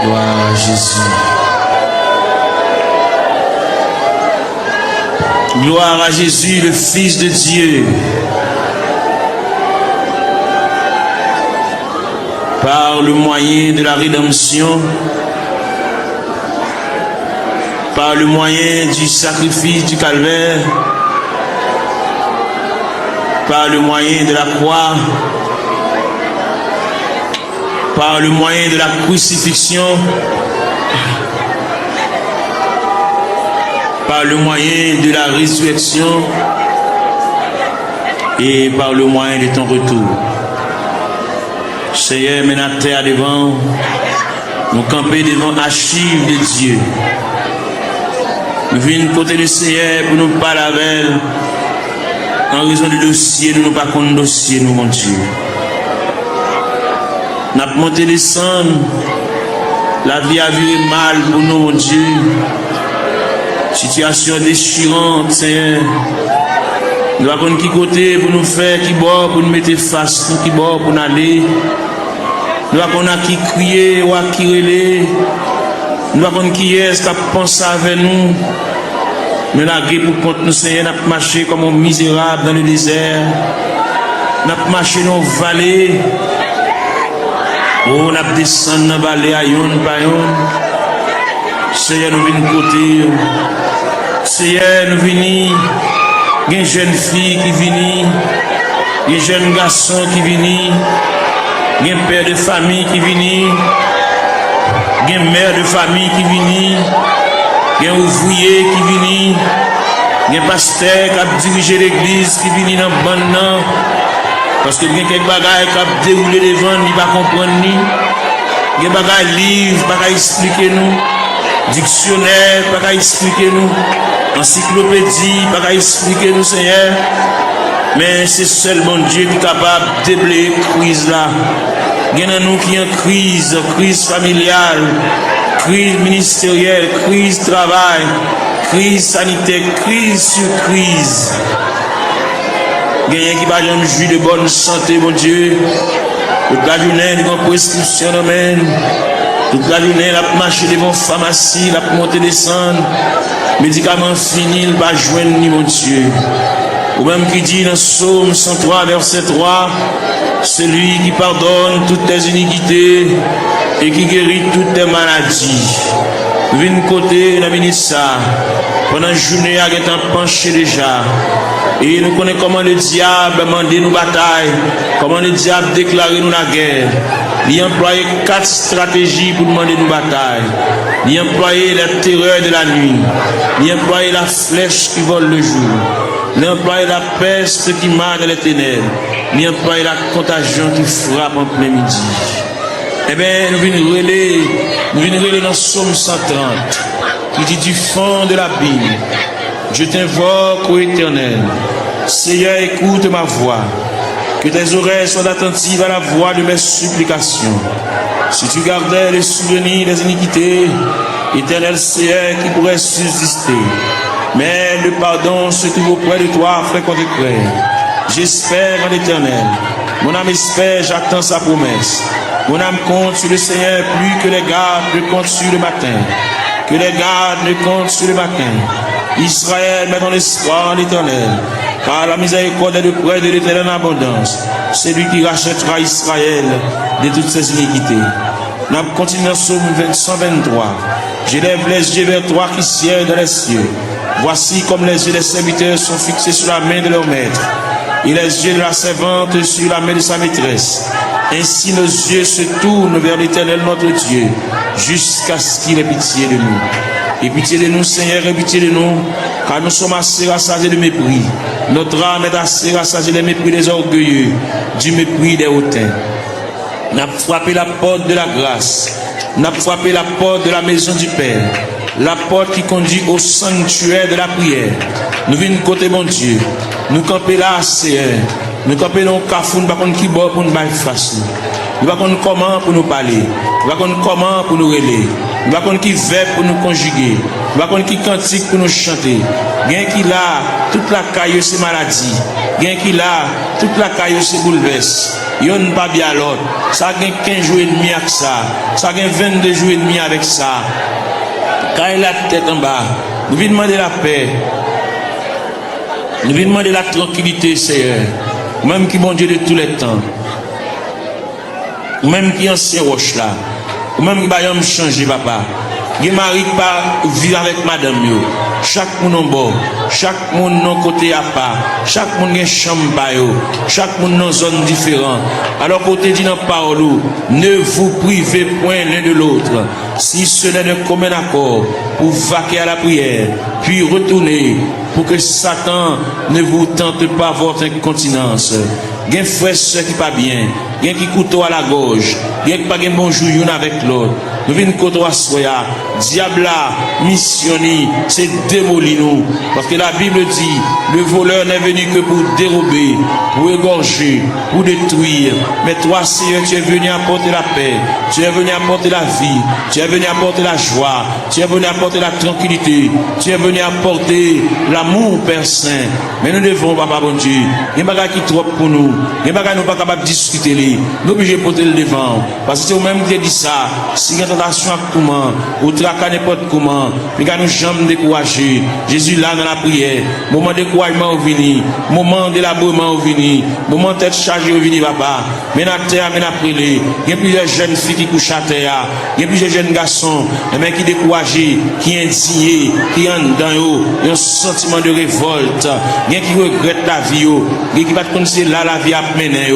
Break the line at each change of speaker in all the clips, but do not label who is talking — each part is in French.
Gloire à Jésus. Gloire à Jésus, le Fils de Dieu. Par le moyen de la rédemption, par le moyen du sacrifice du calvaire, par le moyen de la croix, par le moyen de la crucifixion, par le moyen de la résurrection et par le moyen de ton retour. Seigneur, maintenant terre devant, nous camper devant l'archive de Dieu. Nous venons côté du Seigneur pour nous parler avec elle. En raison du dossier, nous ne pas contre dossier, nous, mon Dieu. Nous avons monté descendre. La vie a viré mal pour nous, mon Dieu. Situation déchirante, Seigneur. Nous avons qui côté pour nous faire, qui bord pour nous mettre face, qui bord pour nous aller. Nous avons qui crier ou qui relais. Nous avons qui est-ce qui pense avec nous. Mais la guerre pour contre nous, Seigneur, nous avons marché comme un misérable dans le désert. Nous avons marché dans les vallées. Oh, nous avons descendu dans les vallées à yon par yon. Seigneur, nous venons côté. Seigneur, nous venons. Il y a une jeune fille qui vient. Il y a un jeune garçon qui vient. Il y a un père de famille qui vient. Il y a une mère de famille qui vient. Il y a un ouvrier qui vient. Il y a un pasteur qui a dirigé l'église qui vient dans le bon. Parce que il y a quelques bagages qui ont déroulé devant, il ne va pas comprendre. Il y a des bagages livres, il ne va pas expliquer nous. Dictionnaire, il ne va pas expliquer nous. Encyclopédie, il ne va pas expliquer nous, Seigneur. Mais c'est seulement Dieu qui est capable de déblayer la crise là. Il y a nous qui ont crise familiale, crise ministérielle, crise travail, crise sanitaire, crise sur crise. Il y a qui va jamais jouir de bonne santé, mon Dieu. Toute la journée, il y a une prescription d'amène. Toute la journée, il a marché devant la pharmacie, il a monté descendre. Médicaments finis, il va joindre ni mon Dieu. Ou même qui dit dans Psaume 103, verset 3, c'est lui qui pardonne toutes tes iniquités et qui guérit toutes tes maladies. Vine côté, la ministre, pendant la journée, il a été penché déjà. Et nous connaissons comment le diable a demandé nos batailles, comment le diable a déclaré nous la guerre. Il a employé 4 stratégies pour demander nos batailles. Il a employé la terreur de la nuit. Il a employé la flèche qui vole le jour. Il a employé la peste qui marche dans les ténèbres. Il a employé la contagion qui frappe en plein midi. Eh bien, nous venons relayer dans le Psaume 130, qui dit du fond de la Bible, je t'invoque, ô Éternel. Seigneur, écoute ma voix. Que tes oreilles soient attentives à la voix de mes supplications. Si tu gardais les souvenirs des iniquités, Éternel Seigneur, qui pourrait subsister. Mais le pardon se trouve auprès de toi, frère contre frère. J'espère en l'Éternel. Mon âme espère, j'attends sa promesse. Mon âme compte sur le Seigneur plus que les gardes ne comptent sur le matin. Que les gardes ne comptent sur le matin. Israël met ton espoir en l'Éternel. Car la miséricorde est de près de l'Éternel en abondance. C'est lui qui rachètera Israël de toutes ses iniquités. Nous continuons dans Psaume 123. J'élève les yeux vers toi qui sièges dans les cieux. Voici comme les yeux des serviteurs sont fixés sur la main de leur maître, et les yeux de la servante sur la main de sa maîtresse. Ainsi nos yeux se tournent vers l'Éternel notre Dieu, jusqu'à ce qu'il ait pitié de nous. Et pitié de nous, Seigneur, et pitié de nous, car nous sommes assez rassasiés de mépris. Notre âme est assez rassasiée des mépris des orgueilleux, du mépris des hautains. N'a frappé la porte de la grâce, n'a frappé la porte de la maison du Père, la porte qui conduit au sanctuaire de la prière. Nous venons côté mon Dieu, nous camper là, Seigneur. Nous camper dans le cafou, nous ne savons pas qui bord pour nous battre face. Nous ne savons pas comment pour nous parler. Nous ne savons pas comment pour nous relayer. Nous ne savons pas qui verbe pour nous conjuguer. Nous ne savons pas qui cantique pour nous chanter. Gain qui là, toute la caille c'est maladie. Gain qui là, toute la caille c'est bouleverse. yon pas bien l'autre. Ça gagne 15 jours et demi avec ça. Ça gagne 22 jours et demi avec ça. Quand il a la tête en bas, nous venons demander la paix. Nous venons demander la tranquillité, Seigneur. Même qui bon Dieu de tous les temps. Même qui ancien roche là. Même qui va me changer, papa. Qui mari pas vivre avec madame yo. Chaque monde en bas, chaque monde dans côté à part, chaque monde a chambre ba yo, chaque monde dans zone différente. Alors côté dit dans parole, ne vous privez point l'un de l'autre, si ce n'est de commun accord pour vaquer à la prière, puis retourner pour que Satan ne vous tente pas votre incontinence. Il y a un frère qui pas bien, il y a qui couteau à la gorge, il y a qui pas un bonjour avec l'autre. Nous venons côté à soya, diable missionné, c'est démolir nous. Parce que la Bible dit, le voleur n'est venu que pour dérober, pour égorger, pour détruire. Mais toi, Seigneur, tu es venu apporter la paix, tu es venu apporter la vie, tu es venu apporter la joie, tu es venu apporter la tranquillité, tu es venu apporter l'amour, Père Saint. Mais nous devons, Papa bon Dieu, il y a des choses qui trop pour nous, il y a des choses qui nous pas capables de discuter, nous obligés de porter le devant. Parce que c'est vous-même qui dit ça, si il y a tentation à comment, ou traquer n'importe comment, mais quand nous jamais découragés, Jésus là dans la prière, moment de découragement au vini, moment d'élaboration au vini, moment tête chargée au vini, papa, mais la terre, mais la prière, il y a plusieurs jeunes filles qui couchent à terre, il y a plusieurs jeunes garçons, mais qui découragés, qui indignés, qui en dans eux, il y a un sentiment de révolte, il y a qui regrettent la vie, il y a qui va te connaître là la vie à mener,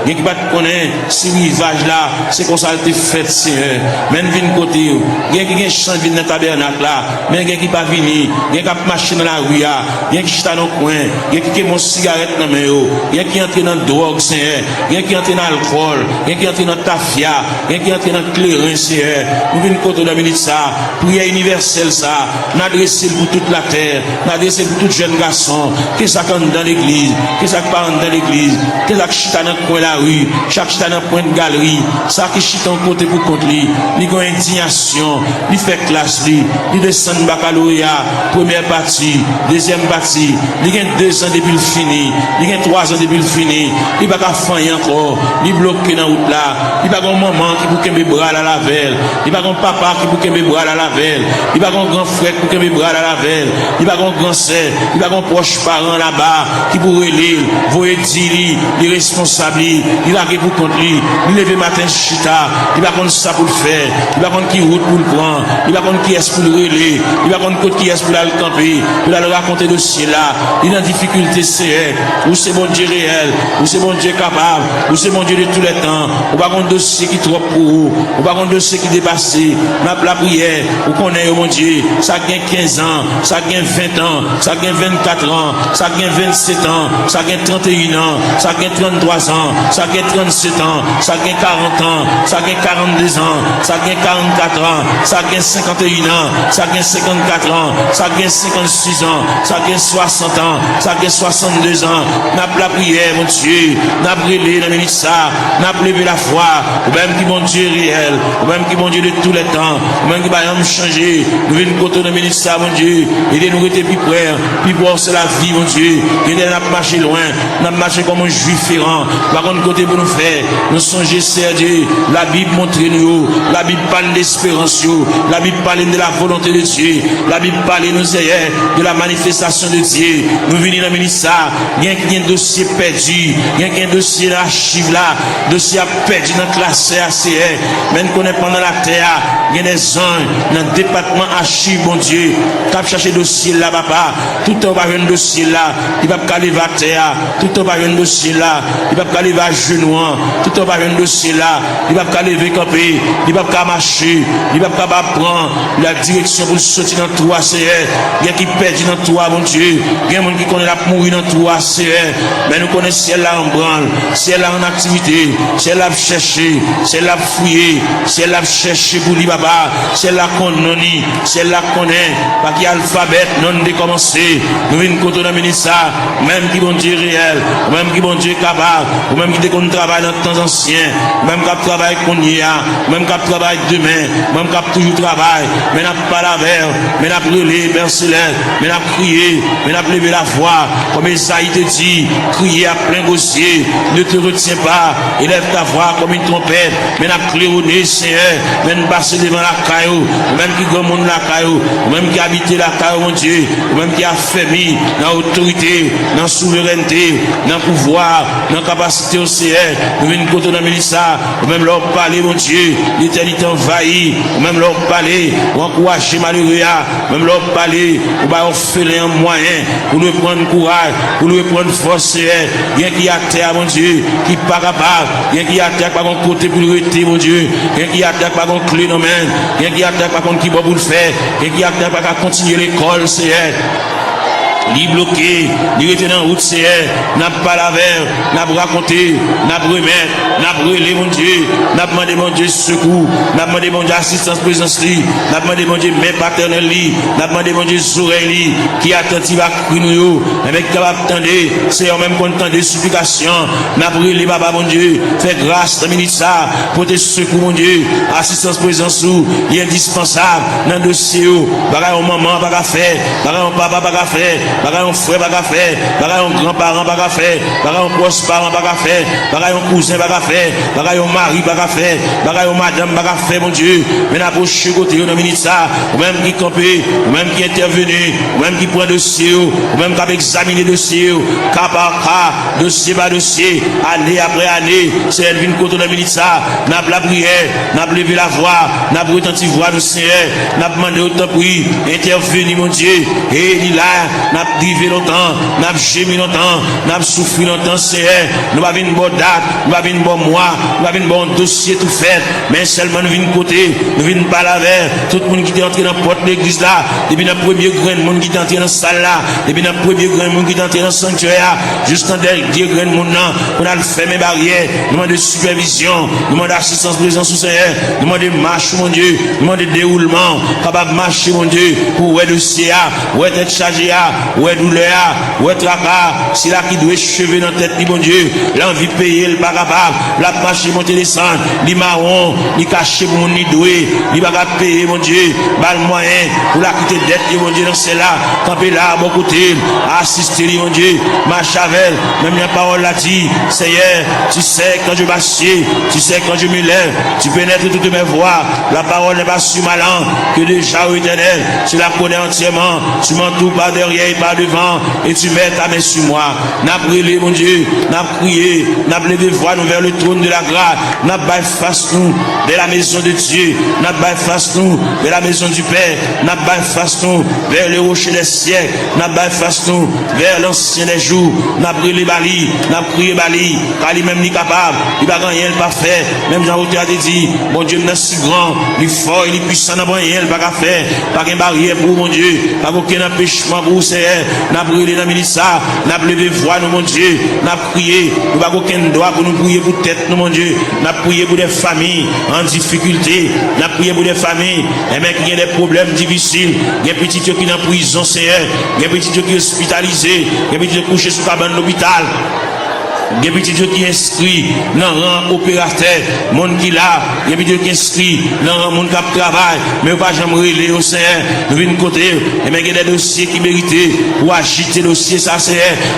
il y a qui va te connaître ce rivage là, c'est comme ça que tu fais, Seigneur, même vine côté, il y a qui chante dans le tabernacle là, mais il y a qui pas venir, il y a qui marcher dans la rue, il y a qui chante dans le coin, il y a qui mon cigarette dans mes mains, il y a qui entre dans la drogue, Seigneur, il y a qui entre dans l'alcool, il y a qui entre dans la tafia, il y a qui entre dans le clairin, Seigneur, nous venons côté de la ça, prière universelle ça, n'adresser pour toute la terre, n'adresser pour tout jeune garçon, qui ça dans l'église, qui ça part dans l'église, qui ça chita dans le coin de la rue, chaque chita dans le coin de galerie, ça qui chita en côté pour contre lui, il a indignation, il fait classe, il descend baccalauréat, première partie, deuxième partie, il a 2 ans depuis le fini, il a 3 ans depuis le fini, il va pas faire encore, il bloqué dans la route là, il va pas un maman qui pour qu'il bras à la velle, il va pas un papa qui pour qu'il bras à la velle, il va pas un grand frère pour qu'il bras à la velle, il va pas un grand sœur, il va pas un proche parent là-bas qui pourrait lire, voyer dire les responsables, il va pour contre lui, il lever matin chita, il va contre ça pour le faire, il va contre qui route pour le prendre, il va contre qui est pour le relais, il va contre qui est pour le camper, il va le raconter le ciel là, il a une difficulté c'est où c'est bon Dieu réel, où c'est bon Dieu capable, où c'est bon Dieu de tous les temps, on va contre dossier qui trop pour vous, on va contre dossier qui dépassé, la prière, vous connaissez mon Dieu, ça gagne 15 ans, ça gagne 20 ans, ça gagne 24 ans, ça gagne 27 ans, ça gagne 31 ans, ça gagne 33 ans, ça gagne 37 ans, ça gagne 40 ans, ça gagne 42 ans, ça gagne 44 ans, ça gagne 51 ans, ça gagne 54 ans, ça gagne 56 ans, ça gagne 60 ans, ça gagne 62 ans, n'a pas la prière, mon Dieu, n'a pas brûlé dans le ça, n'a pas levé la foi, ou même qui mon Dieu réel, ou même qui mon Dieu de tous les temps, ou même qui va me changer, nous venons côté dans le ça, mon Dieu, et nous rester plus près, puis voir c'est la vie, mon Dieu, et nous n'a marché loin, n'a marché comme un juif errant, par contre côté pour nous faire, nous songer, c'est Dieu, la Bible montre nous, la Bible parle d'espérance, la Bible parle de la volonté de Dieu, la Bible parle nous de la manifestation de Dieu, nous venons dans le ministère, il y a un dossier perdu, il y a un dossier d'archive là, dossier perdu dans la classe ACR, même qu'on est pendant la terre, il y a des anges dans le département archive, mon Dieu, qui a cherché dossier là, papa, tout le temps va un dossier là, il va pas aller à terre, tout le temps va un dossier là, il va pas aller à genoux, tout le temps va un dossier là, il va pas lever camper, il va pas marcher, il va pas prendre la direction pour sortir dans toi, c'est il y a qui perdent dans toi, mon Dieu, il y a des gens qui connaissent la mourir dans toi, c'est mais nous connaissons celle là en branle, celle là en activité, celle là chercher, celle là fouiller, celle là chercher pour lui papa, celle là qu'on non, celle là qu'on est, pas qu'il y a alphabet non décommencé, nous venons côté dans ministère, même qui bon Dieu réel, même qui bon Dieu capable, ou même qui déconne travail dans le temps ancien, même qui travaille qu'on y a, même qui travaille demain, même qui toujours travaille travail, mais n'a pas la verre, mais n'a brûlé, Père Céleste, mais n'a crié, mais n'a levé la voix, comme Esaïe te dit, crier à plein gosier, ne te retiens pas, élève ta voix comme une trompette, mais n'a claironné, Seigneur, mais n'a passé devant la caillou, même qui grand monde la caillou, même qui habite la caillou, mon Dieu, même qui a fermé dans l'autorité, dans la souveraineté, dans le pouvoir, dans la capacité au Seigneur, nous venons côté dans Mélissa, même leur parler, mon Dieu, l'éternité envahie, même leur parler, ou encourager malheureux, même leur parler, ou va faire un moyen pour nous prendre courage, pour nous prendre force, rien qui a terre, mon Dieu, qui n'est pas capable, rien qui a terre, pas qu'on côté pour le rester, mon Dieu, rien qui a terre, pas qu'on clé dans main, rien qui a terre, pas qu'on qui va pour le faire, rien qui a terre, pas qu'on continuer l'école, c'est ni bloqué, ni rester dans la route, c'est n'a pas la verre, n'a pas raconté, n'a pas remettre, n'a pas brûlé, mon Dieu, n'a pas demandé, mon Dieu, secours, n'a pas demandé, mon Dieu, assistance, présence, n'a pas demandé, mon Dieu, main paternelle, n'a pas demandé, mon Dieu, oreilles, qui attentive à crier nous, avec capable d'attendre, c'est en même content des supplications, n'a pas brûlé, papa, mon Dieu, fais grâce, dans minute ça, pour tes secours, mon Dieu, assistance, présence, il est indispensable, dans le dossier, bagaille, maman, bagaille, faire, bagaille, papa, bagaille, faire, bagaille un frère baga faire, bagaille un grand-parent baga faire, bagaille un proche parent baga faire, bagaille un cousin baga faire, bagaille un mari baga faire, bagaille un madame baga faire, mon Dieu. Mais n'approche côté dans minute ça, ou même qui campé, ou même qui intervenu, ou même qui prend dossier, ou même qui a examiné dossier, cas par cas, dossier par dossier, année après année, c'est elle vient côté dans minute ça, n'a pas la prière, n'a pas levé la voix, n'a pas retenti voix du Seigneur, n'a pas demandé autant prix, intervenu, mon Dieu, et il a n'a privé longtemps, n'a gémi longtemps, n'a souffri longtemps, Seigneur. Nous avons une bonne date, nous avons une bonne mois, nous avons un bon dossier tout fait, mais seulement nous venons côté, nous venons pas la vers, tout le monde qui est entré dans la porte de l'église là, depuis le premier grain de monde qui est entré dans la salle là, depuis le premier grain de monde qui est entré dans le sanctuaire, jusqu'en dernier grain de monde là, on a fermé les barrières, nous demandons de supervision, nous demandons d'assistance présence au Seigneur, nous demandons de marche, mon Dieu, nous demandons de déroulement, capable de marcher, mon Dieu, pour où est le dossier, où est être chargé, où est douleur, où est tracas, c'est là qui doit chever dans la tête, mon Dieu, l'envie de payer, le pas capable, la marche monter descendre, ni marron, ni caché pour mon ni doué, ni pas payer, mon Dieu, bal moyen, pour la quitter dette, mon Dieu, dans celle-là, camper là, à mon côté, assister, mon Dieu, marche avec, même la parole l'a dit, Seigneur, tu sais quand je marche, tu sais quand je me lève, tu pénètres toutes mes voies, la parole n'est pas sur ma langue, que déjà au éternel, tu la connais entièrement, tu m'entoures par derrière et par devant, et tu mets ta main sur moi, n'a brûlé, mon Dieu, n'a prié, n'a levé voix nous vers le trône de la grâce, n'a pas face nous vers la maison de Dieu, n'a pas face nous vers la maison du Père, n'a pas face nous vers le rocher des siècles, n'a pas face nous vers l'ancien des jours, n'a brûlé Bali, n'a prié Bali, car lui-même n'est capable, il va rien pas faire, même Jean-Auteur a dit, mon Dieu, n'est si grand, il est fort, il est puissant, n'a rien pas faire, pas qu'une barrière pour mon Dieu, pas aucun empêchement pour Seigneur, n'a brûlé dans le ça, n'a levé voix nous, mon Dieu, n'a prié, nous pas aucun droit pour nous prier pour tête nous, mon Dieu, n'a prié pour des familles en difficulté, n'a prié pour des familles, et même qui ont des problèmes difficiles, des petits qui sont en prison, Seigneur, des petits qui sont hospitalisés, des petits qui sont couchés sous cabane de l'hôpital. Il y a des gens qui inscrits dans le rang opérateur, monde qui là, il y a des gens qui inscrits dans le rang monde qui travaille, mais pas jamais relé au Seigneur, nous venons côté, et bien il y a des dossiers qui méritent pour agiter le dossier, ça c'est,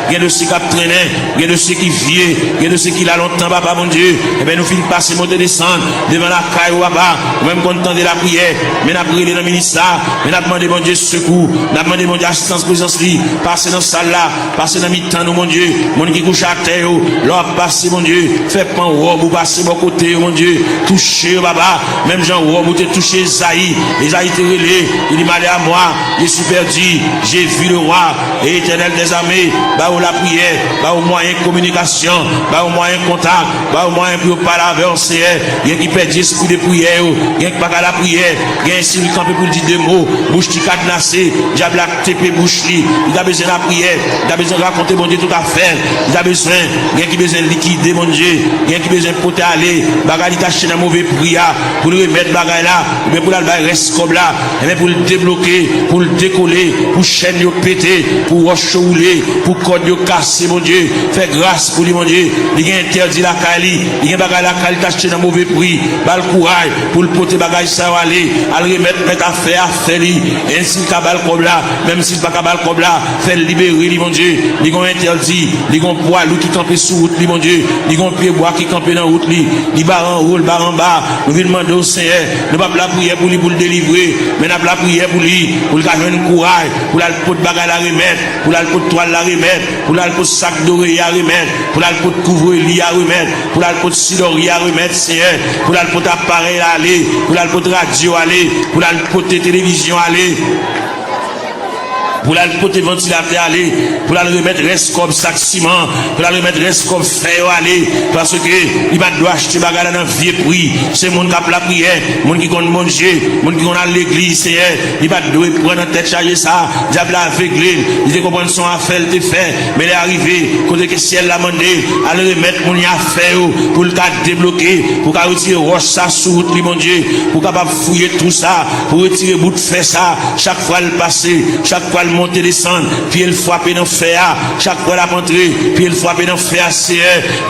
il y a des dossiers qui traînent, il y a des dossiers qui viennent, il y a des dossiers qui là longtemps, papa mon Dieu, et bien nous finissons passer, monter, descendre, devant la caille ou papa, même content de la prière, mais nous avons brûlé dans le ministère, mais nous avons demandé mon Dieu secours, nous avons demandé mon Dieu assistance, présence, passer dans la salle là, passer dans le mi-temps, mon Dieu, mon qui couche à terre, l'homme passe, mon Dieu, fait pas robe ou passer mon côté, mon Dieu, toucher, papa, même Jean robe ou te toucher Esaïe, Esaïe te relé, il dit mal à moi, je suis perdu, j'ai vu le roi, et éternel des armées, bah où la prière, bah au moyen de communication, bah au moyen de contact, bah au moyen pour parler avec Seigneur, il y a qui perd l'esprit de prière, il y a qui pas à la prière, il y a un signe campé pour dire deux mots, bouche qui cadenassée, diable TP bouche li, il a besoin de la prière, il a besoin de raconter mon Dieu tout à fait, il a besoin gen qui besoin liquider mon Dieu, gen qui besoin porter aller, bagay taché dans mauvais prix pour le remettre bagay là, mais pour la reste comme là, et pour le débloquer, pour le décoller, pour chaîne yo péter, pour roche rouler, pour code yo casser mon Dieu, fais grâce pour lui mon Dieu, il gen interdit la kali, il gen bagay la kali taché dans mauvais prix, bal courage pour le porter bagay ça aller, à le remettre mettre à faire lui, ainsi qu'à bal comme là, même si pas bal comme là, fait libérer lui mon Dieu, il gen interdit, il gen poids qui campe sur route lui mon Dieu, il gen pied bois qui campe dans route lui, il bar en haut, bar en bas, nous venons demander au Seigneur, nous pas la prière pour lui pour le délivrer, mais nous la prière pour lui, pour le gagner un courage, pour la pot de bagarre la remettre, pour la pot de toile la remettre, pour la pot de sac d'oreille à remettre, pour la pot de couvre-lit à remettre, pour la pot de sidori à remettre, Seigneur, pour la pot d'appareil à aller, pour la pot de radio à aller, pour la pot de télévision à aller, pour la côté ventilateur aller, pour la remettre reste comme sac ciment, pour la remettre reste comme fer aller, parce que il va doit acheter bagarre dans vieux prix, c'est mon qui a la prière, mon qui compte manger, mon qui compte à l'église, Seigneur, il va devoir prendre en tête charger ça, diable aveuglé, il te comprend son affaire te fait, mais il est arrivé, côté que ciel l'a demandé, à le remettre mon affaire pour le cas débloquer, pour qu'à retirer roche ça sous route, mon Dieu, pour capable fouiller tout ça, pour retirer bout de fer ça, chaque fois le passer, chaque fois monter descendre puis il frapper dans fer chaque fois la rentrer puis il frapper dans fer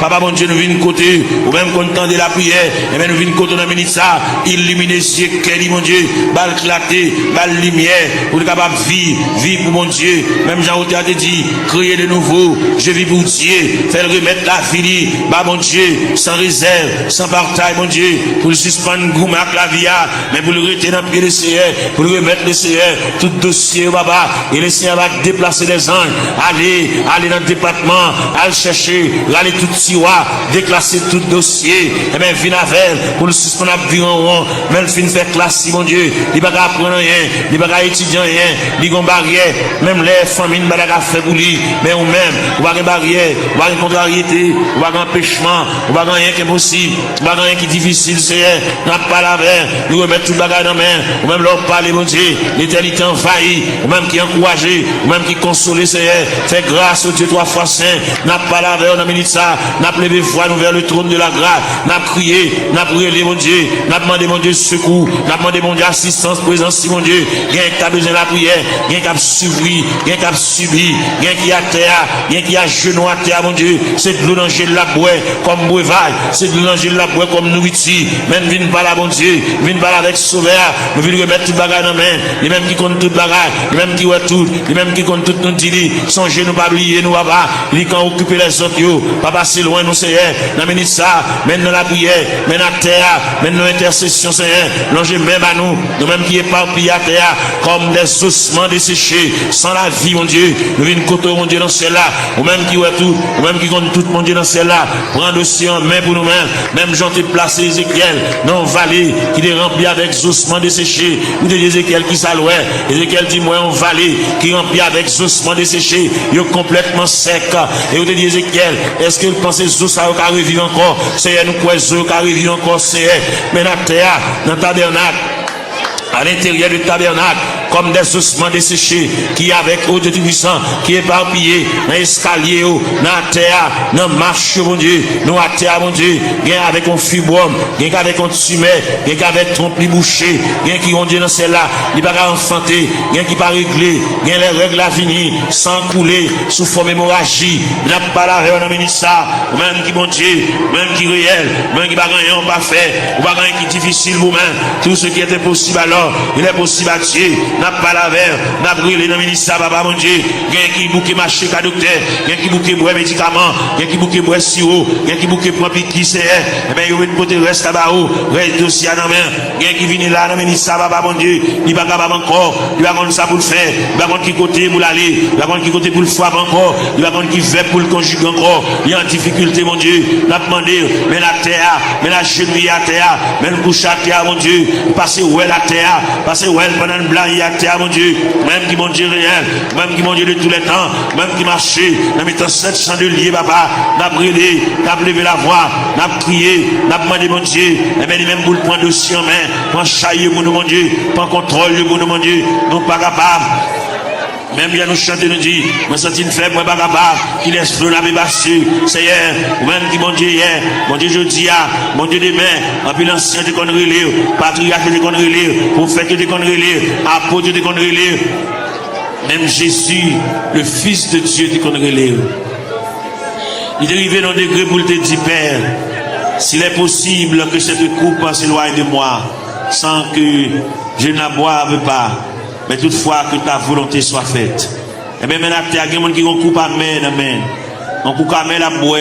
papa mon Dieu nous vient côté ou même content de la prière et même nous vient côté dans minute ça illuminer yeux quel mon Dieu balle éclater balle lumière pour capable vivre pour mon Dieu même Jean Auteur a dit créer de nouveau je vis pour Dieu faire remettre la vie bah mon Dieu sans réserve sans partage mon Dieu pour le suspendre goût avec la vie mais pour le retirer dans le pied de Seigneur pour le remettre le Seigneur tout dossier papa et le Seigneur va déplacer les anges, aller dans le département, aller chercher, aller tout tiroir, déclasser tout dossier, et bien venir avec pour le suspendre à vivre en rond, même fin faire classe, mon Dieu, il va pas apprendre rien, il va pas étudier rien, il va pas barrière, même les familles ne vont pas faire pour lui, mais ou même, on va une barrière, on va une contrariété, on va un empêchement, on va rien qui est possible, on va rien qui est difficile, Seigneur, on n'a pas la verre, nous remettre tout le bagage dans la main, ou même leur parler, mon Dieu, l'éternité envahie, ou même qui encouragé, ou même qui consolé, Seigneur, fait grâce au Dieu trois fois saint, n'a pas la verre, on a mis ça, n'a pas levé foi, nous vers le trône de la grâce, n'a crié, n'a prié, mon Dieu, n'a demandé, mon Dieu, secours, n'a demandé, mon Dieu, assistance, présence, mon Dieu, rien qui a besoin de la prière, rien qui a subi, rien qui a subi, rien qui a terre, rien qui a genou à terre, mon Dieu, c'est de l'eau d'angèle la boue, comme breuvage, c'est de l'angèle la boue, comme nourriture, même viens pas là, mon Dieu, viens pas là avec sauveur, nous venons remettre tout bagage dans la main, les mêmes qui comptent tout bagage, les mêmes qui voient tout, les mêmes qui comptent tout nous dit, songez nous pas oublier nous papa, les quand occuper les autres, yo, papa c'est loin nous Seigneur, dans minute ça, maintenant la prière, maintenant la terre, maintenant l'intercession Seigneur, l'ange même à nous, nous mêmes qui éparpillés à terre, comme des ossements desséchés, sans la vie mon Dieu, nous venons côté mon Dieu dans celle-là, ou même qui voit tout, ou même qui compte tout mon Dieu dans celle-là, prends dossier en main pour nous-mêmes, même j'en ai placé Ézéchiel dans vallée, qui est rempli avec ossements desséchés, ou de Ézéchiel qui s'allouait, Ézéchiel dit moi en vallée, qui est rempli avec ossements desséchés, il est complètement sec, et vous dit Ézéchiel, est-ce que vous pensez que ça va revivre encore, Seigneur nous croyons que ça va revivre encore, Seigneur, mais dans la terre, dans le tabernacle, à l'intérieur du tabernacle, comme des ossements desséchés, qui avec eau de puissant, qui éparpillé, dans l'escalier, dans la terre, dans la marche, mon Dieu, nous à terre, mon Dieu, bien avec un fibrome, bien avec un tumeur, bien avec trompe bouché, bien qui ont Dieu dans celle-là, il va pas enfanter, bien qui pas réglé, bien les règles à venir, sans couler, sous forme hémorragie, n'a pas la réunion dans ça, même qui bon Dieu, même qui réel, même qui pas rien, pas fait, ou pas rien qui difficile vous-même, tout ce qui était possible alors, il est possible à Dieu. N'a pas la verre, n'a brûlé dans le ministère, papa mon Dieu, quelqu'un qui bouquet marché qu'à docteur, quelqu'un qui bouquet boire médicaments, quelqu'un qui bouquet boire sirop, quelqu'un qui bouquet prend piqui c'est, eh bien, il y a une côté reste à bas, reste dossier à la main, quelqu'un qui vient là dans le ministère, papa mon Dieu, il va capable encore, il va contre ça pour le faire, il va contre qui côté pour l'aller, il va contre qui côté pour le frapper encore, il va contre qui fait pour le conjuguer encore, il y a en difficulté, mon Dieu, n'a demandé, mais la terre, mais la chenille à terre, mais le couche à terre, mon Dieu, passer où est la terre, passer où est pendant le blanc, terre, mon Dieu, même qui mon Dieu réel, même qui mon Dieu de tous les temps, même qui marchait, dans mettant 700 de liés, papa, n'a brûlé, n'a levé la voix, n'a crié, n'a demandé, mon Dieu, et bien, même pour le point dossier en main, pour chailler pour nous, mon Dieu, pour contrôle pour nous, mon Dieu, nous pas capables. Même bien nous chanter, nous dit, moi senti une faible, moi pas capable, qui laisse flot la passer, Seigneur, ou même qui mon Dieu hier, mon Dieu jeudi, mon Dieu demain, en plus l'ancien de conneries lire, patriarche de conneries lire, prophète de conneries lire, apôtre de conneries lire, même Jésus, le Fils de Dieu de conneries lire. Il est arrivé dans le degré pour te dire, Père, s'il est possible que cette coupe s'éloigne de moi, sans que je n'aboive pas, mais toutefois que ta volonté soit faite. Et bien maintenant, il y a des gens qui ont coupé amen, amen. On coupe amen à boire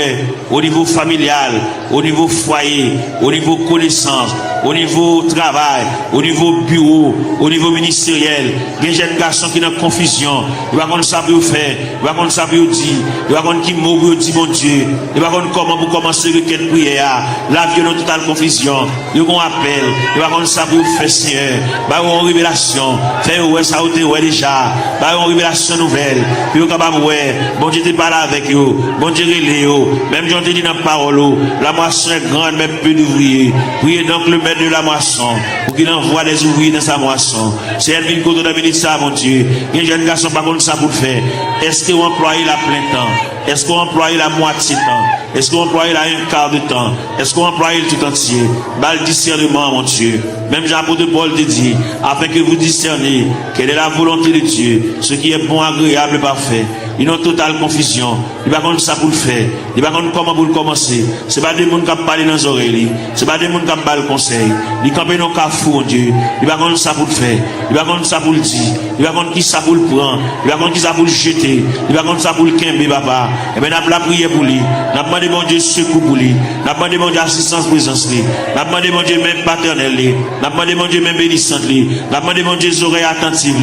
au niveau familial, au niveau foyer, au niveau connaissance, au niveau travail, au niveau bureau, au niveau ministériel. Il y a des jeunes garçons qui sont en confusion. Ils ne savent pas ça pour faire, ils ne savent pas ça pour dire, ils ne savent pas qui mot pour dire mon Dieu, ils ne savent pas comment pour commencer le prière. La vie dans totale confusion. Ils ont un appel, ils ne savent pas ça pour faire Seigneur. Ils ont une révélation. Faire ouais ça ouais déjà. Ils ont une révélation nouvelle. Puis ils sont capables ouais. Bon Dieu te parle avec eux. Bon Dieu Léo. Même j'en te dit dans la parole. La moisson est grande mais peu d'ouvriers. Priez donc le maître de la moisson pour qu'il envoie des ouvriers dans sa moisson. C'est elle qui compte de ça, mon Dieu. Les jeunes garçons pas contre ça pour faire. Est-ce qu'on emploie la plein temps? Est-ce qu'on emploie la moitié temps? Est-ce qu'on emploie la un quart de temps? Est-ce qu'on emploie le tout entier? Bal discernement, mon Dieu. Même Jean-Apôtre Paul te dit, afin que vous discerniez quelle est la volonté de Dieu, ce qui est bon, agréable et parfait. Ils ont totale confusion. Ils ne savent pas ça pour le faire. Ils ne savent pas comment pour le commencer. Ce n'est pas des gens qui parlent dans les oreilles. Ce n'est pas des gens qui parlent le conseil. Ils campent dans le cafou, mon Dieu. Ils ne savent pas ça pour le faire. Ils ne savent pas ça pour le dire. Ils ne savent pas qui ça pour le prendre. Ils ne savent pas qui ça pour le jeter. Ils ne savent pas ça pour le quimber, papa. Et bien, nous avons prié pour lui. Nous avons demandé, mon Dieu, secours pour lui. Nous avons demandé, mon Dieu, assistance, présence. Nous avons demandé, mon Dieu, même paternel. Nous avons demandé, mon Dieu, même bénissante. Nous avons demandé, mon Dieu, oreilles attentives.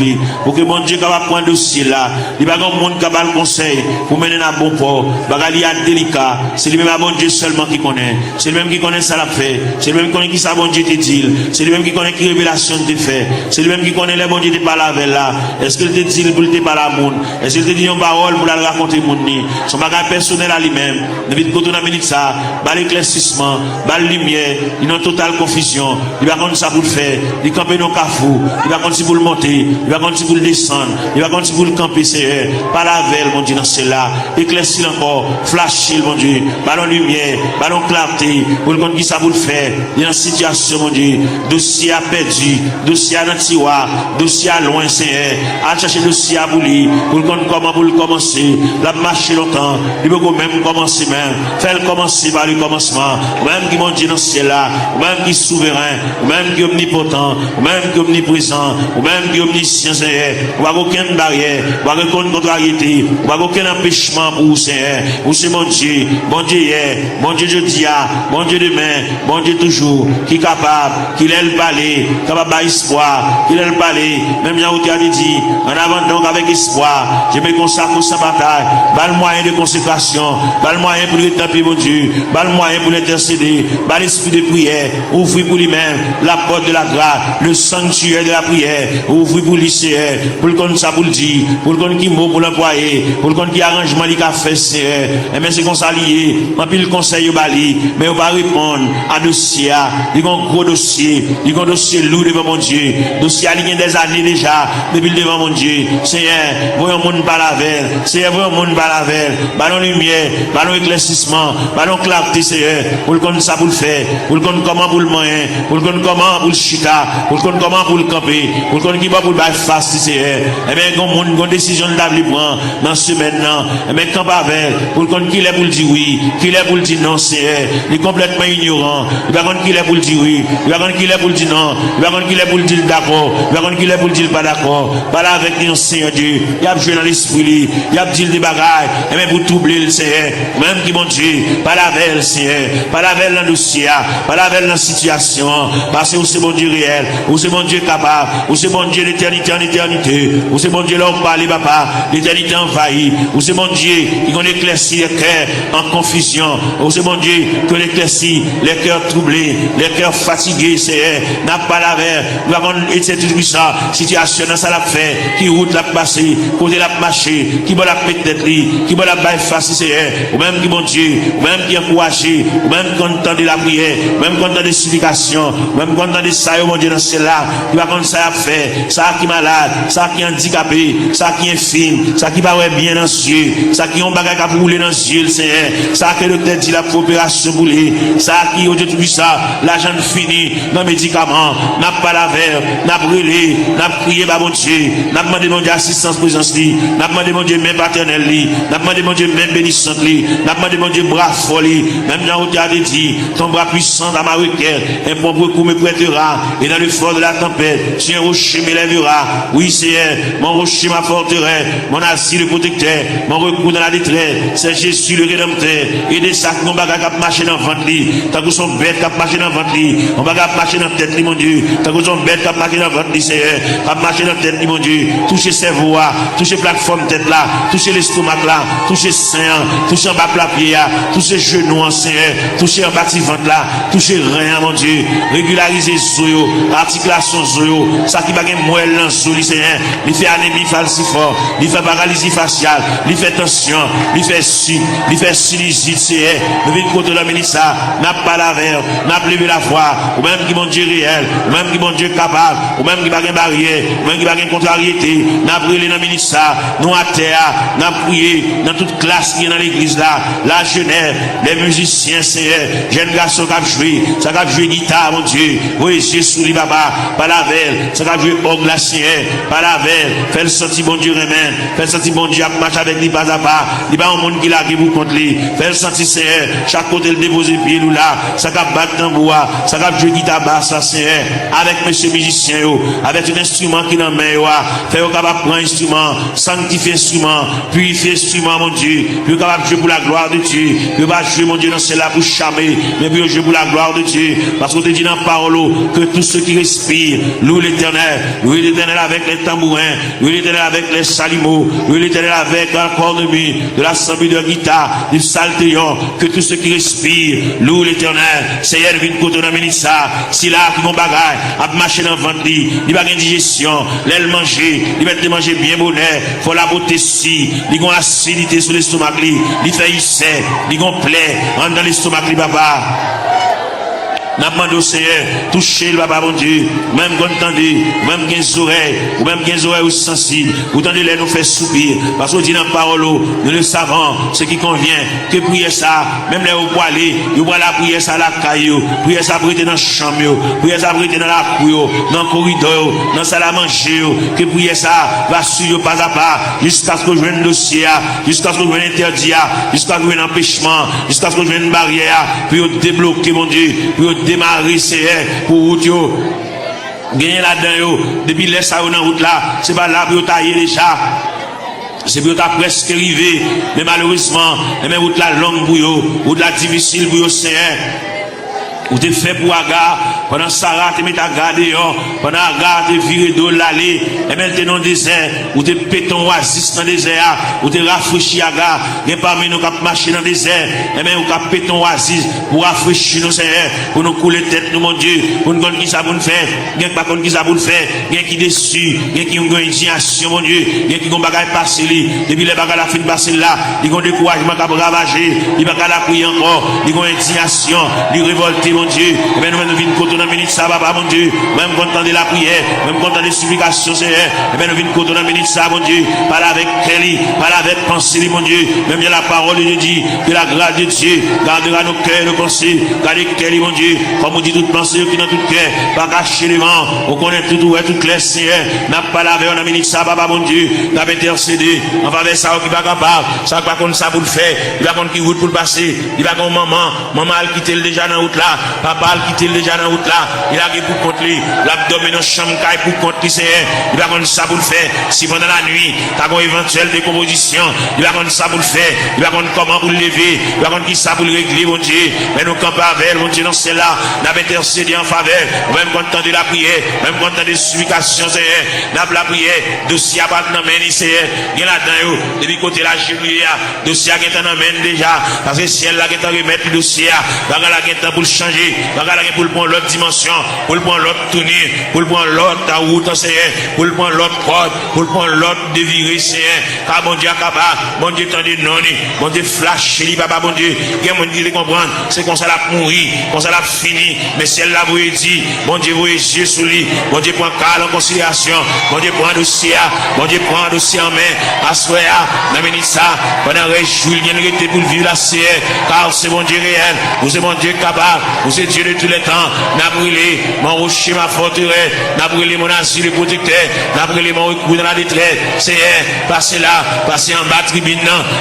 Pour que mon Dieu, capable prendre dossier là. Il n'y a pas de monde capable conseil pour mener à bon port. Bagali a délicat. C'est lui-même à bon Dieu seulement qui connaît. C'est lui-même qui connaît ça l'a fait. C'est lui-même qui connaît qui ça bon Dieu te dit. C'est lui-même qui connaît qui révélation te fait. C'est lui-même qui connaît les bon Dieu te parle avec là. Est-ce qu'il te dit pour te parler à monde? Est-ce qu'il te dit une parole pour la raconter mon nid? Son bagage personnel à lui-même. David quand on a mis ça, bal éclaircissement, bal lumière, il est en totale confusion. Il va compter ça pour le faire. Il camper dans le cafou. Il va compter pour le monter. Il va compter pour le descendre. Il va compter pour le camper. C'est par la veille, mon Dieu, dans cela. Éclaircis encore, flashil, mon Dieu. Ballon lumière, ballon clarté. Pour le compte qui ça pour le faire. Il y a une situation, mon Dieu. Dossier à perdu, dossier à dans tiroir, dossier à loin, Seigneur. À chercher dossier à boulir. Pour le compte comment pour le commencer. La marcher longtemps. Il peut même commencer même. Faire commencer par le commencement. Même qui, mon Dieu, dans cela. Même qui est souverain. Même qui est omnipotent. Même qui est omniprésent. Même qui est omniscient, Seigneur. On va aucune barrière. On va aucune contrariété. On va aucun empêchement pour vous, Seigneur. Vous, c'est mon Dieu. Mon Dieu hier. Mon Dieu jeudi, mon Dieu demain. Mon Dieu toujours. Qui est capable. Qu'il ait le palais. Capable d'espoir. Qu'il ait le palais. Même Jean Outi a dit. En avant donc avec espoir. Je me consacre pour sa bataille. Pas le moyen de consécration. Pas le moyen pour l'établir, mon Dieu. Pas le moyen pour l'intercéder. Pas l'esprit de prière. Ouvrir pour lui-même la porte de la grâce. Le sanctuaire de la prière. Ouvrir pour lui, Seigneur. Pour le compte ça, pour le dire. Pour le compte qui mot pour l'employer. Pour le compte qui arrangement il a fait, Seigneur. Et bien c'est qu'on s'allie. On peut le conseil au bali. Mais on va répondre à dossier. Il y a un gros dossier. Il y a un dossier lourd devant mon Dieu. Dossier aligné des années déjà. Depuis devant mon Dieu. Seigneur, voyons mon par la veille. Seigneur, voyons mon par la veille. Ballon lumière. Ballon éclaircissement. Ballon clarté, Seigneur. Pour le compte ça pour le faire. Pour le compte comment pour le moyen. Pour le compte comment pour le chita. Pour le compte comment pour le camper. Pour le compte qui va pour le bail fast, Seigneur. Et bien, une décision de prendre dans ce maintenant. Et bien, quand pas avec. Pour le compte qu'il est pour le dire oui. Qu'il est pour le dire non, Seigneur. Il est complètement ignorant. Il va compte qu'il est pour le dire oui. Il va compte qu'il est pour le dire non. Il va compte qu'il est pour le dire d'accord. Il va compte qu'il est pour le dire pas d'accord. Pas là avec nous, Seigneur Dieu. Il y a joué dans l'esprit. Il y a dit des bagailles. Et même pour troubler le Seigneur. Même qui, mon Dieu, pas la veille, Seigneur. Pas la veille dans le dossier. Pas la veille dans la situation. Parce que c'est mon Dieu réel. Ou c'est mon Dieu capable. Ou c'est mon Dieu d'éternité en éternité. Ou c'est mon Dieu là, on parle, papa. L'éternité en envahi. Ou c'est mon Dieu qui ont éclairci les cœurs en confusion. Ou c'est mon Dieu qui ont éclairci les cœurs troublés, les cœurs fatigués, Seigneur. N'a pas la verre. Nous avons été tout ça. Situation dans ça l'a fait. Qui route l'a passé, côté l'a marché, qui va la mettre tête qui va la bailler face, Seigneur. Ou même qui mon Dieu, ou même qui encouragé, ou même qui entend de la prière, ou même qui entend des supplications, ou même qui entend de ça, mon Dieu, dans celle-là, qui va comme ça à faire, ça qui est malade, ça qui est handicapé, ça qui est infime, ça qui va bien dans les yeux, ça qui ont bagage à rouler dans les yeux, Seigneur, ça que le docteur dit la coopération boulée, ça qui, au Dieu tout ça, l'argent fini, dans les médicaments, n'a pas la verre, n'a brûlé, n'a prié, bah mon Dieu, n'a demandé mon Dieu assistance, présence, n'a demandé mon Dieu même paternel, n'a demandé mon Dieu même bénissante, n'a demandé mon Dieu bras folie, même dans le théâtre dit, ton bras puissant dans ma requête, un bon coup me prêtera, et dans le fort de la tempête, si un rocher m'élèvera, oui Seigneur, mon rocher m'apporterait, mon asile le protecteur, mon recours dans la détresse, c'est Jésus le rédempteur, et des sacs mon bagage qui marché dans le ventre, tant que son bête qui marché dans le ventre, mon bagage qui marché dans la tête, mon Dieu, tant que son bête qui marché dans le ventre, Seigneur, qui marché dans la tête, mon Dieu, toucher ses voix, toucher plateforme tête là, toucher l'estomac là, toucher sein, toucher en bas la pied, toucher genoux, Seigneur, toucher en bas de ventre là, toucher rien, mon Dieu, régulariser zoyo, articulation zoyo, ça qui va gagner moelle dans zoyo, Seigneur, il fait anémie falciforme, il fait paralysie faciale, il fait tension, il fait sinusite, Seigneur, le vide côté de la ministre, n'a pas la verre, n'a pas levé la foi, ou même qui mon Dieu réel, ou même qui mon Dieu capable, ou même qui va gagner barrière, ou même qui va gagner contrariété, n'a brûlé dans le ministre, nous à terre, n'a prié dans toute classe qui est dans l'église là, la jeunesse, les musiciens, Seigneur, jeunes garçons qui ont joué, ça qui ont joué guitare, mon Dieu, oui, Jésus, li baba, par la veille, ça qui ont joué orgue la Seigneur, par la veille, fait le senti bon Dieu remède, fait le senti bon Dieu à marcher avec lui pas à pas, il va un monde qui l'a qui vous contre lui, fait le senti Seigneur, chaque côté le déposer pied nous là, ça qui a battu dans bois, ça qui a joué guitare basse, Seigneur, avec monsieur musicien, avec un instrument qui dans main, fait au capable prendre instrument, sanctifier instrument, purifier instrument, mon Dieu, puis capable de jouer pour la gloire de Dieu, puis pas jouer, mon Dieu, dans celle-là pour charmer, mais puis jouer pour la gloire de Dieu, parce qu'on te dit dans la parole que tous ceux qui respirent, louent l'Éternel avec les tambourins, louent l'Éternel avec les salimos, louent l'Éternel avec un corps de mie, de l'assemblée de guitare, du saltéon, que tous ceux qui respirent, louent l'Éternel, Seigneur, vient côté dans le ça, si là, qui vont bagaille, à marcher dans le ventre, il va gagner digestion, l'aile manger, il va te manger bien bonheur, faut la beauté si, il va acidité sur l'estomac, il fait hissé, il va plaie, dans l'estomac, papa. N'a pas demandé au Seigneur, toucher le papa, mon Dieu, même quand on entendez, même les oreilles, ou même les oreilles sensibles, ou tendez les nous fait soupir, parce qu'on dit dans la parole, nous le savons, ce qui convient, que prier ça, même les hauts poilés, ils vont la prier ça la caillou, prier ça brûler dans la chambre, prier ça brûler dans la cour, dans le corridor, dans la salle à manger, que prier ça, va suivre pas à pas, jusqu'à ce que je vienne dossier, jusqu'à ce que je vienne interdit, jusqu'à ce que je vienne empêchement, jusqu'à ce que je vienne barrière, puis débloquer, mon Dieu, puis démarrer Seigneur pour route gagner là-dedans depuis laisse ça dans route là c'est pas là pour tailler déjà c'est pour ta presque arrivé mais malheureusement mais route là longue pour yo route là difficile pour yo Seigneur ou te fait pour aga pendant Sarah te met à garder pendant aga te viré de l'aller et maintenant dans le désert ou te péton oasis dans le désert ou te rafraîchir aga et parmi nous qui marcher dans le désert et même ou qui péton oasis pour rafraîchir nos Seigneur pour nous couler tête nous mon Dieu pour nous connaître qui ça pour nous faire bien pas connaître qui ça pour nous faire bien qui déçu bien qui ont une indignation mon Dieu bien qui ont bagaille passer li depuis les bagaille la fin passer là ils ont découragement qui ravager ils pas la prier encore ils ont indignation ils révolter mon Dieu, mais nous venons côté dans minute ça, papa, mon Dieu, même content de la prière, même content des supplications, Seigneur, mais nous venons côté dans minute ça, mon Dieu, parle avec Kelly, parle avec pensée, mon Dieu, même bien la parole de Dieu, que la grâce de Dieu gardera nos cœurs, nos pensées, gardez Kelly, mon Dieu, comme on dit toute pensée qui dans tout cœur, pas cacher les vents, on connaît tout, tout clair, Seigneur, n'a pas lavé, on a minute ça, papa, mon Dieu, n'a pas intercédé, on va vers ça, qui va capable, ça va contre ça pour le faire, il va contre qui route pour le passer, il va contre maman, elle quitte déjà dans la route là, papa quitte déjà dans la route là, il a pour compte lui, l'abdomen dans chambre pour compte lui, il va prendre ça pour le faire. Si pendant la nuit, tu as une éventuelle décomposition, il va prendre ça pour le faire, il va prendre comment pour le lever, il va prendre qui ça pour le régler, mon Dieu. Mais nous campons avec, mon Dieu, dans celle-là, nous avons intercédé en faveur, même content de la prière, même content de supplication, Seigneur, nous avons la prière, dossier à battre dans la main, Seigneur, il y a là-dedans, depuis côté la cheville, dossier à dans la main déjà, parce que ciel là, qui est remettre le dossier, bagala qui est pour le changer, bagala qui est pour le prendre l'autre dimension, pour le prendre l'autre tournure, pour le prendre l'autre route, Seigneur, pour le prendre l'autre code, pour le prendre l'autre déviré, Seigneur, car mon Dieu capable, mon Dieu tendu non, mon Dieu flash, papa, mon Dieu, qui mon Dieu comprendre, c'est qu'on ça l'a mouru, qu'on ça l'a fini, mais celle là vous dit, mon Dieu vous yeux sous lui, mon Dieu prend calme en considération, mon Dieu prend un dossier, mon Dieu prend un dossier en main, assoya, n'a ça, pendant réjouir, il y a pour vivre la CR, car c'est mon Dieu réel, vous êtes mon Dieu capable, vous êtes Dieu de tous les temps, n'a brûlé mon rocher, ma forteresse, n'a brûlé mon asile protecteur, n'a brûlé mon recours dans la détresse, c'est passez là, passez en bas tribune,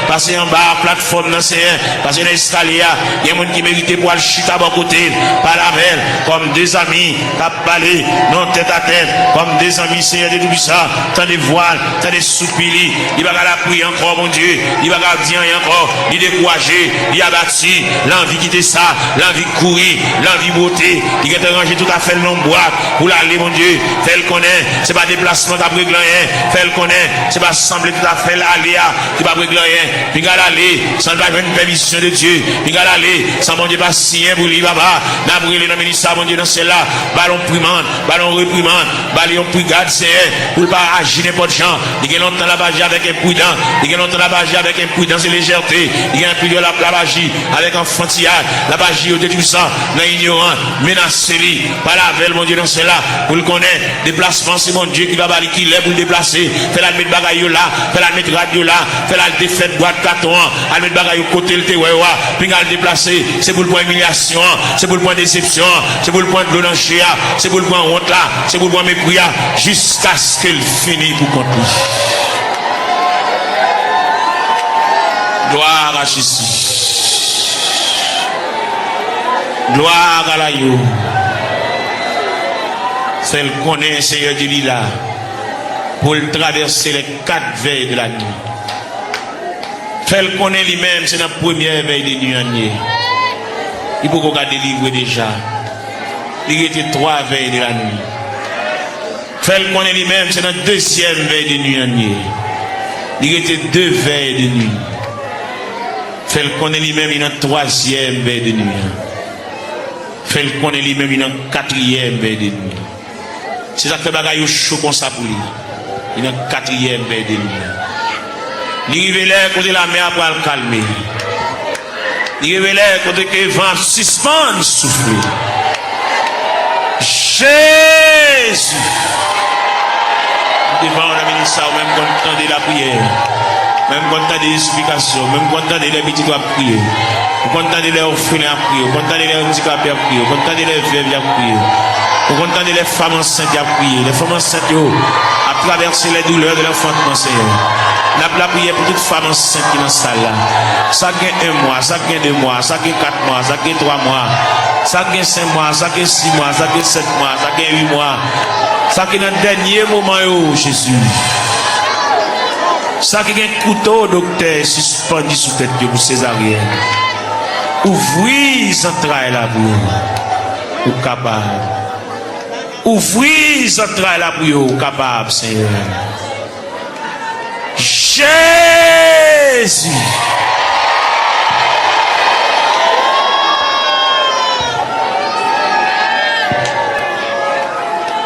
passez en bas plateforme, c'est passez dans l'escalier, il y a des gens qui méritent pour aller chuter à bon côté, par la veille, comme des amis, qui parlé, non tête à tête, comme des amis, Seigneur de tout ça, tant de voiles, tant de soupirs, il va la prier encore, mon Dieu, il va dire encore, il découragé, il a battu, l'envie quitter ça, l'envie courir, l'envie beauté, il a rangé tout à fait le nom boîte pour l'aller, mon Dieu, fait le connaît, c'est pas déplacement d'après rien, fait le connaît, c'est pas sembler tout à fait l'aller, qui va régler rien, puis il a aller, sans pas une permission de Dieu, il a aller, sans mon Dieu pas signer pour lui, papa, n'a brûlé dans le ministère, mon Dieu, dans celle-là, ballon primande, ballon reprimande, ballon brigade, c'est pour pas agir n'importe gens, il y a longtemps la bagie avec imprudent, il y a longtemps la bagie avec imprudence et légèreté, il y a un peu de la bagie avec enfantillage, la bagie au tout ça, l'ignorant, menacé, par la veille, mon Dieu, dans celle-là, pour le connaître, déplacement, c'est mon Dieu qui va balayer, qui l'est pour le déplacer, fait la mettre bagaille là, fait la mettre radio là, fait la défaite boîte carton, à mettre bagaille au côté, le téouéwa, puis à le déplacer, c'est pour le point humiliation, c'est pour le point déception, c'est pour le point de l'onanger, c'est pour le point honte là, c'est pour le point mépris, jusqu'à ce qu'elle finisse pour compter. Gloire à Jésus. Gloire à la yo. Celle connaît Seigneur du là pour traverser les 4 veilles de la nuit. Celle connaît lui-même, c'est la première veille de nuit. Il faut qu'on délivrer déjà. Il était 3 veilles de la nuit. Celle connaît lui-même, c'est la deuxième veille de nuit. Il était 2 veilles de nuit. Celle connaît lui-même, il y a 3e veille de nuit. Celle connaît lui-même, il y a 4e veille de nuit. C'est ça que bagaille chaud comme ça pour lui. Il y a 4e veille de nuit. Il révèle côté la mer pour le calmer. Il révèle côté que le vent suspend souffler. Jésus. Devant la ministre, même quand on entend la prière, même quand on entend des explications, même quand on entend les petits doigts prier, quand on entend les orphelins à prier, quand on entend les handicapés à prier, quand on entend les veuves à prier, quand on entend les femmes enceintes à prier, les femmes enceintes à traverser les douleurs de l'enfantement, Seigneur. N'a pas prié pour toute femme enceinte qui est dans la salle là. Ça gagne 1 mois, ça gagne 2 mois, ça gagne 4 mois, ça gagne 3 mois, ça gagne 5 mois, ça gagne 6 mois, ça gagne 7 mois, ça gagne 8 mois. Ça gagne dans le dernier moment, Jésus. Ça gagne un couteau, docteur, suspendu sous tête pour césarienne. Ouvrez les entrailles là pour vous capable. Ouvrez les entrailles là pour vous capable, Seigneur. Jésus.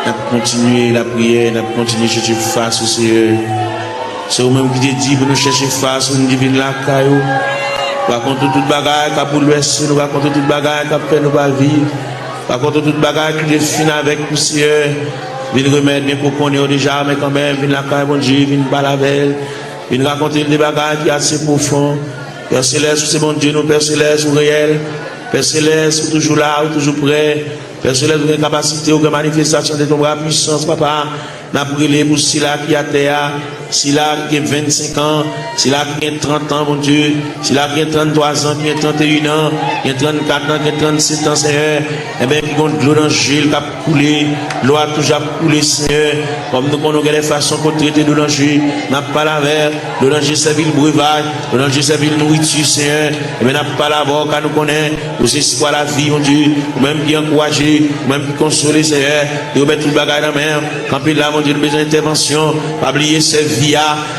On va continuer la prière, on va continuer à chercher face au Seigneur. C'est vous-même qui dit pour nous chercher face, nous divine la caillou. Par contre, toute bagarre qui a pour l'ouest, nous raconter toute bagarre qui a fait nous pas vivre. Par contre, toute bagarre qui est fine avec nous, Seigneur. Viens remettre bien pour qu'on ait déjà, mais quand même, viens la caille, bon Dieu, viens balaver. Il raconte des bagages qui sont assez profonds. Père Céleste, c'est bon Dieu, nous, Père Céleste, ou réel. Père Céleste, ou toujours là, ou toujours prêt. Père Céleste, vous avez une capacité, ou une manifestation de ton bras puissance, papa. n'a brûlé pour Sila qui a terre, Sila qui a 25 ans, Sila qui a 30 ans, mon Dieu, Sila qui a 33 ans, qui a 31 ans, qui a 34 ans, qui a 37 ans, Seigneur, et bien qui compte l'eau dans Gilles qui a coulé, l'eau a toujours coulé, Seigneur, comme nous connaissons les façons qu'on traite de l'Angers, n'a pas la verre, l'Angers c'est ville breuvage, l'Angers c'est ville nourriture, Seigneur, et bien n'a pas la voix, car nous connaissons, aussi c'est quoi la vie, mon Dieu, ou même qui encourager, ou même qui consoler, Seigneur, et ou mettre tout le bagage dans la main, quand il a, mon Dieu, besoin d'intervention, pas oublier ses vies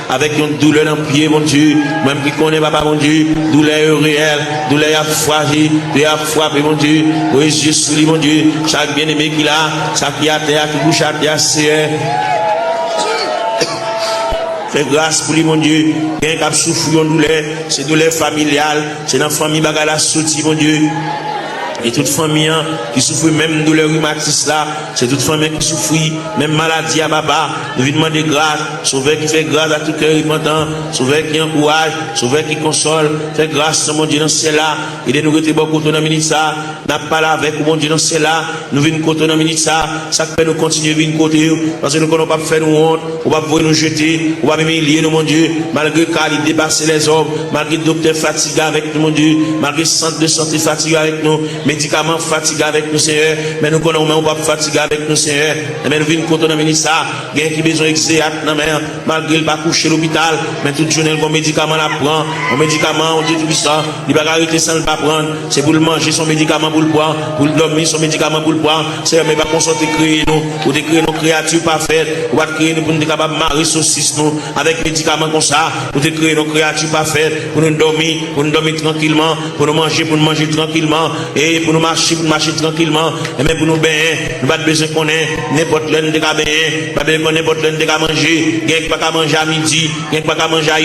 avec une douleur dans le pied, mon Dieu, même qui connaît, papa, mon Dieu, douleur réelle, douleur fragile, douleur frappée, mon Dieu, oui, Jésus, sous lui, mon Dieu, chaque bien-aimé qu'il a, chaque qui a terre, qui bouge à terre, Seigneur. Fais grâce pour lui, mon Dieu. Bien qu'il souffre de douleur, c'est douleur familiale, c'est dans la famille bagala sorti, mon Dieu. Et toute famille qui souffre même de douleur rhumatisme là, c'est toute famille qui souffre même maladie à papa. Nous venons demander grâce, sauveur qui fait grâce à tout cœur repentant, sauveur qui encourage, sauveur qui console, fait grâce mon Dieu dans cela. Il est nous rester beaucoup dans minute ça, n'a pas là avec mon Dieu dans cela. Nous venons côté dans minute ça, ça fait nous continuer venir côté parce que nous ne pas faire nous honte, on va pouvoir nous jeter, on va humilier nous mon Dieu, malgré qu'il dépasse les hommes, malgré le docteur fatigué avec nous mon Dieu, malgré le centre de santé fatigué avec nous. Médicaments fatigués avec nous, Seigneur. Mais nous connaissons, on va pas fatiguer avec nous, Seigneur. Mais nous venons contre le ministère, il y a qui besoin d'exéat, malgré le pas coucher à l'hôpital. Mais toute journée, le médicament la prend. Un médicament, on dit tout ça. Il va arrêter sans le pas prendre. C'est pour le manger, son médicament pour le prendre. Pour le dormir, son médicament pour le prendre. C'est mais pas qu'on sorte créer nous. Pour créer nos créatures parfaites. Ou pas créer nous pour nous capables de marier saucisse nous. Avec médicaments comme ça. Pour créer nos créatures parfaites. Pour nous dormir tranquillement. Pour nous manger tranquillement. Et pour nous marcher tranquillement, et même pour nous baigner, nous pas besoin qu'on ait n'importe l'un de cas baigner, pas besoin qu'on ait n'importe l'un de cas manger, il n'y a pas qu'à manger à midi, il n'y a pas qu'à manger à 1 heure,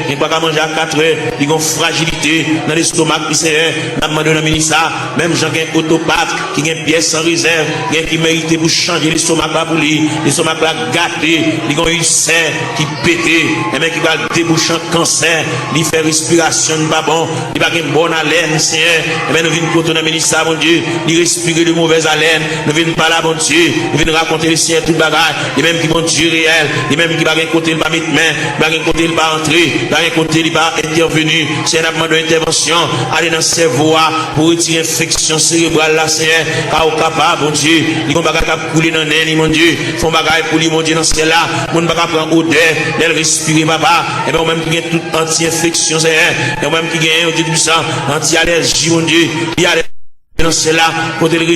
il n'y a pas qu'à manger à 4 heures, il y a une fragilité dans l'estomac qui c'est, n'a demandé dans le ministère, même gens qui ont autopathe, qui ont une pièce sans réserve, qui mérite pour changer l'estomac là pour lui, l'estomac là gâté, il y a une ulcère qui pété, et même qui va déboucher un cancer, il fait respiration pas bon, il va une bonne haleine, Seigneur, et même nous venons pour ton ministère, mon Dieu, il respire de mauvaise haleine, nous venons pas là, mon Dieu, nous venons raconter les siens, tout le bagage, les mêmes qui vont Dieu réel, les mêmes qui va rien côté, il va mettre main, va rien côté, il va entrer, va rien côté, il va intervenir, c'est un demande d'intervention, aller dans le cerveau pour retirer l'infection cérébrale là, Seigneur, car au capable, mon Dieu, il va pas couler dans l'air, mon Dieu, font bagaille pour lui, mon Dieu, dans ce là, mon ne va pas prendre odeur, elle respire, papa, et bien, même qui a toute anti-infection, Seigneur, et même qui a, on dit tout ça, anti-allergie, mon Dieu, il y a non, c'est là, côté le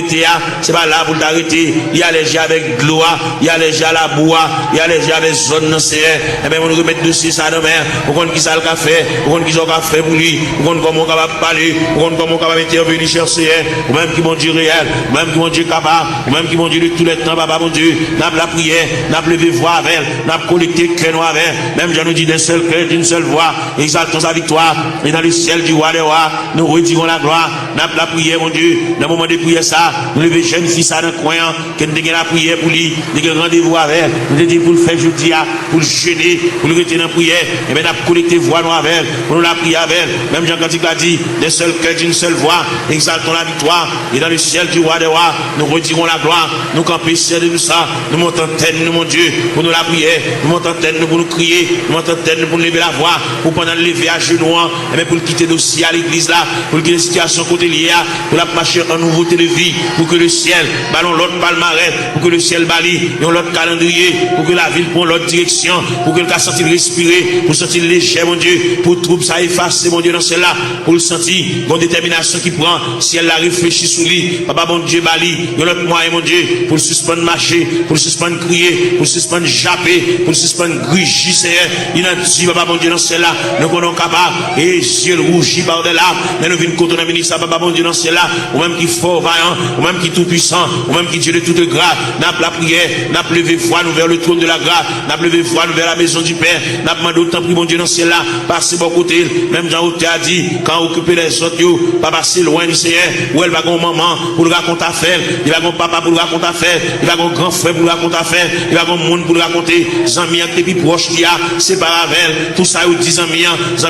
c'est pas là pour t'arrêter. Il y a allergie avec de l'eau, il y a allergie à la bois, il y a allergie avec zone, non, c'est, et bien, on nous remet dessus ça demain, pour qu'on qui ça le café, pour qu'on qui ça le café pour lui, pour qu'on comment on va parler, pour qu'on comment on va intervenir chercher, ou même qui mon Dieu réel, ou même qui mon Dieu capable, ou même qui mon Dieu de tous les temps, papa, mon Dieu, n'a pas la prière, n'a pas levé voix avec, n'a pas collecté cœur avec, même je nous dis d'un seul cœur, d'une seule voix, exaltons sa victoire, et dans le ciel du roi des rois, nous retirons la gloire, n'a pas la prière, mon Dieu. Dans le moment de prier ça, nous levons jeune fille ça dans le coin, qui nous la prière pour lui, nous avons rendez-vous avec, nous dit pour le faire jeudi, pour le jeûner, pour le retirer dans la prière, et bien nous avons collecté voix nous avec, pour nous la prier avec, même Jean Cantique a dit, d'un seul cœur, d'une seule voix, exaltons la victoire, et dans le ciel du roi des rois, nous retirons la gloire, nous campons ciel de tout ça, nous montons tête, nous mon Dieu, pour nous la prière, nous montons tête, nous pour nous crier, nous montons tête, nous pour nous lever la voix, pour pendant le lever à genoux, et bien pour le quitter dossier à l'église là, pour quitter la situation côté liée, pour la marcher en nouveauté de vie, pour que le ciel ballon l'autre palmarès, pour que le ciel balie l'autre calendrier, pour que la ville prenne l'autre direction, pour que le cas sentir respirer, pour sentir léger, mon Dieu, pour trouble ça effacer, mon Dieu, dans celle-là, pour le sentir, bonne détermination qui prend, si elle la réfléchit sous lui, papa, mon Dieu, balie, l'autre moyen, mon Dieu, pour le suspendre marcher, pour le suspendre crier, pour le suspendre japper, pour le suspendre grigir, Seigneur, il a dit, papa, mon Dieu, dans celle-là, nous connaissons capable, et ciel rougit par de larmes, mais nous venons contre le ministère, papa, mon Dieu, dans celle-là, ou même qui fort vaillant, ou même qui tout puissant, ou même qui Dieu de toute grâce, n'a pas la prière, n'a pas levé foi nous vers le trône de la grâce, n'a pas levé foi nous vers la maison du Père, n'a pas demandé autant pris mon Dieu dans ce là, passer bon côté, même Jean Routé a dit, quand occuper les autres, pas passer loin du Seigneur, où elle va con maman pour le raconter affaire, il va con papa pour le raconter affaire, il va con grand frère pour le raconter affaire, il va con monde pour le raconter, Zami qui est plus proche qui a, c'est par avec, tout ça, il dit Zami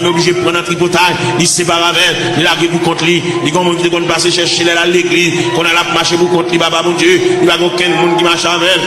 obligé de prendre un tripotage, il c'est par avec, il a pour contre lui, il comme on dit qu'on passe chercher à l'église, qu'on a la marché pour contre lui, papa mon Dieu, il va aucun monde qui marche avec.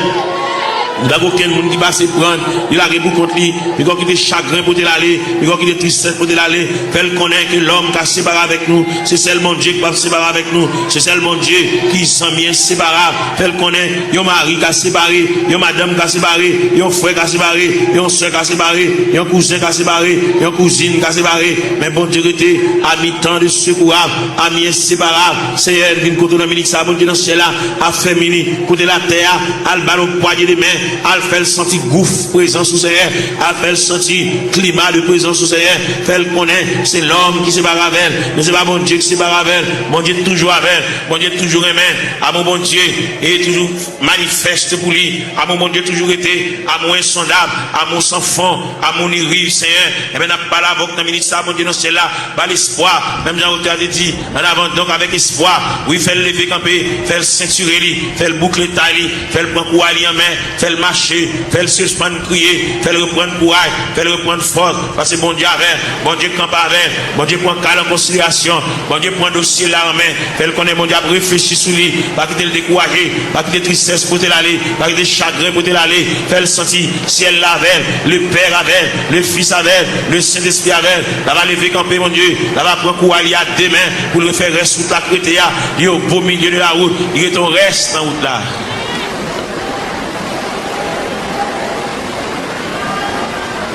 Il n'y a aucun monde qui passe prendre, il a pour contre lui, il a qui chagrin pour l'aller, il a qui tristesse pour l'aller. Fait connaître que l'homme qui a séparé avec nous, c'est seulement Dieu qui va séparer avec nous, c'est seulement Dieu qui s'en vient séparable. Fait connaître, il y a un mari qui a séparé, il y a madame qui a séparé, il y a un frère qui a séparé, il y a un soeur qui a séparé, il y a un cousin qui a séparé, il y a une cousine qui a séparé. Mais bon Dieu était à mi-temps de secours, à mi-inséparable. C'est elle qui nous côté dans le ça, bon Dieu dans ce ciel là, a fait mini, côté la terre, à le ballon poignet de main. Elle fait sentir gouffre présence sous Seigneur, elle fait sentir climat de présence sous Seigneur, fait le connaître, c'est l'homme qui se barre avec elle, mais c'est pas bon Dieu qui se barre avec elle, bon Dieu toujours avec elle, bon Dieu toujours aimé, à mon bon Dieu, et toujours manifeste pour lui, à mon bon Dieu toujours été, à mon insondable, à mon sans fond, à mon irrive Seigneur, et bien n'a pas la voix dans le ministère, bon Dieu dans ce là, pas l'espoir, même Jean Auteur a dit, en avant donc avec espoir, oui, fait le lever camper, fait le ceinturer, fait le boucler taille, fait le prendre pour aller en main, fait le marcher, fait le suspendre crier, fait le reprendre courage, fait le reprendre force, parce que bon Dieu avec, bon Dieu campe avec, bon Dieu prend calme en considération, bon Dieu prend dossier là en main, fait le connaître, bon Dieu réfléchir sur lui, pas quitter le décourager, pas quitter tristesse pour te l'aller, pas quitter chagrin pour te l'aller, fait le sentir, ciel là avec, le Père avec, le Fils avec, le Saint-Esprit avec, là va lever camper mon Dieu, là va prendre courage à demain pour le faire rester sous ta côté, il est au beau milieu de la route, il est ton reste en route là.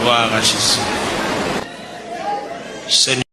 Gloire à Jésus. Seigneur.